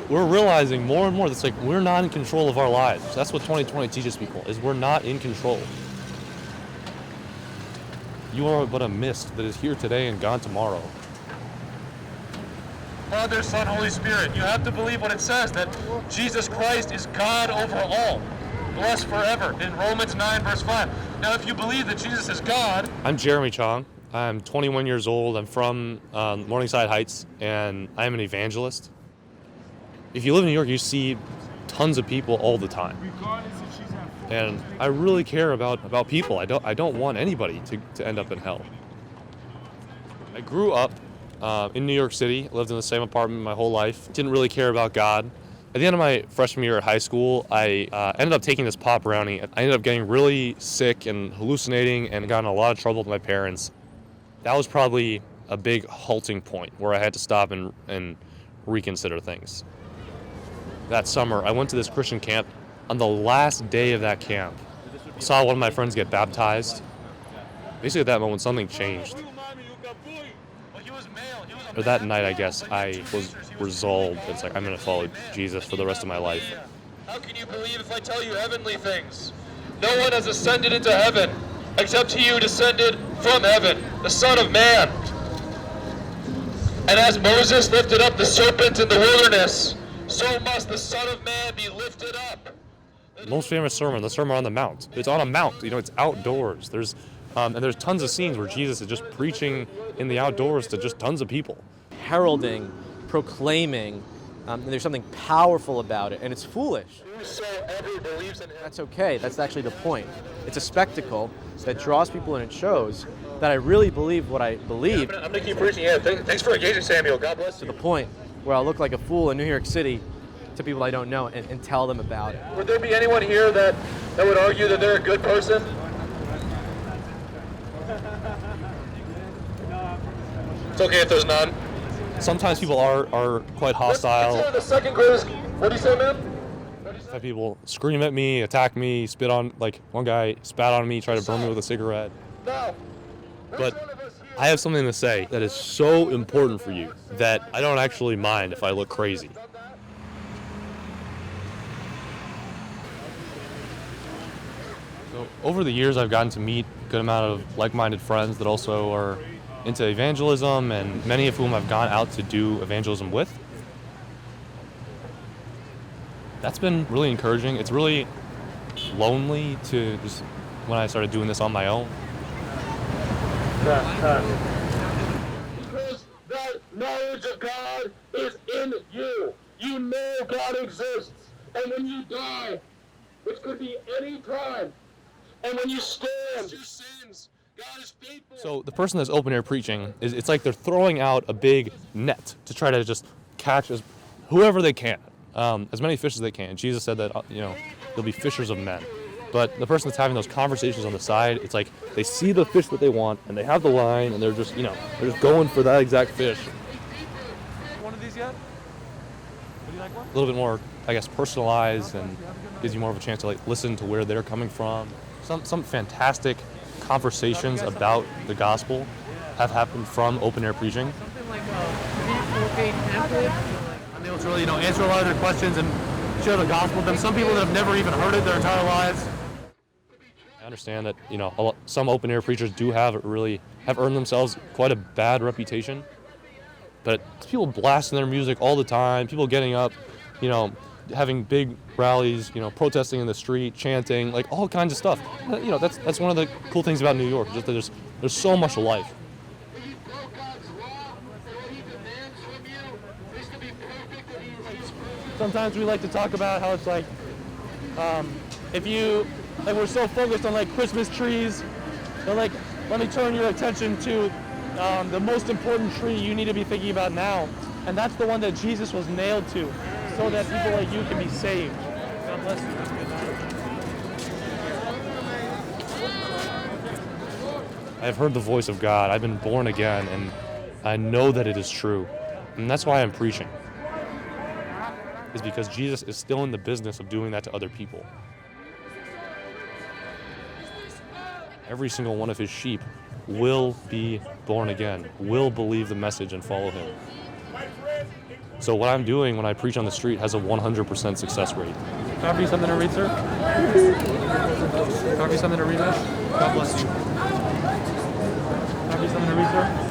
we're realizing more and more that's like we're not in control of our lives. That's what 2020 teaches people, is we're not in control. You are but a mist that is here today and gone tomorrow. Father, Son, Holy Spirit, you have to believe what it says, that Jesus Christ is God over all, blessed forever, in Romans 9, verse 5. Now, if you believe that Jesus is God... I'm Jeremy Chong. I'm 21 years old. I'm from Morningside Heights, and I'm an evangelist. If you live in New York, you see tons of people all the time. And I really care about people. I don't want anybody to end up in hell. I grew up in New York City, lived in the same apartment my whole life, didn't really care about God. At the end of my freshman year at high school, I ended up taking this pot brownie. I ended up getting really sick and hallucinating and got in a lot of trouble with my parents. That was probably a big halting point where I had to stop and reconsider things. That summer, I went to this Christian camp. On the last day of that camp, I saw one of my friends get baptized. Basically at that moment, something changed. Or that night, I guess, I was resolved. It's like, I'm going to follow Jesus for the rest of my life. How can you believe if I tell you heavenly things? No one has ascended into heaven, except he who descended from heaven, the Son of Man. And as Moses lifted up the serpent in the wilderness, so must the Son of Man be lifted up. Most famous sermon, the Sermon on the Mount. It's on a mount, it's outdoors. There's tons of scenes where Jesus is just preaching in the outdoors to just tons of people. Heralding, proclaiming, and there's something powerful about it, and it's foolish. Whosoever believes in him. That's okay, that's actually the point. It's a spectacle that draws people and it shows that I really believe what I believe. I'm gonna keep preaching. Yeah, thanks for engaging, Samuel. God bless you. To the point where I'll look like a fool in New York City to people I don't know and tell them about it. Would there be anyone here that would argue that they're a good person? It's okay if there's none. Sometimes people are quite hostile. Consider the second greatest. What do you say, man? I've had people scream at me, attack me, spit on, like one guy spat on me, tried to burn me with a cigarette. No. But I have something to say that is so important for you that I don't actually mind if I look crazy. So over the years, I've gotten to meet a good amount of like-minded friends that also are into evangelism, and many of whom I've gone out to do evangelism with. That's been really encouraging. It's really lonely to just, when I started doing this on my own. Because that knowledge of God is in you. You know God exists. And when you die, which could be any time, and when you stand, your sins, God is faithful. So the person that's open air preaching, it's like they're throwing out a big net to try to just catch whoever they can, as many fish as they can. Jesus said that, there'll be fishers of men. But the person that's having those conversations on the side, it's like they see the fish that they want, and they have the line, and they're just, they're just going for that exact fish. One of these yet? Would you like one? A little bit more, I guess, personalized, and gives you more of a chance to listen to where they're coming from. Some fantastic conversations about the gospel have happened from open air preaching. Something like a pamphlet. I'm able to really, answer a lot of their questions and share the gospel with them. Some people that have never even heard it their entire lives. I understand that, some open air preachers do have earned themselves quite a bad reputation. But it's people blasting their music all the time, people getting up, having big rallies, protesting in the street, chanting, like all kinds of stuff. That's one of the cool things about New York, just that there's so much life. Sometimes we like to talk about how it's like, we're so focused on Christmas trees, but let me turn your attention to the most important tree you need to be thinking about now, and that's the one that Jesus was nailed to, so that people like you can be saved. God bless you. I've heard the voice of God. I've been born again, and I know that it is true, and that's why I'm preaching. Is because Jesus is still in the business of doing that to other people. Every single one of his sheep will be born again, will believe the message and follow him. So what I'm doing when I preach on the street has a 100% success rate. Can I have you something to read, sir? Can I have you something to read, man? God bless you. Can I have you something to read, sir?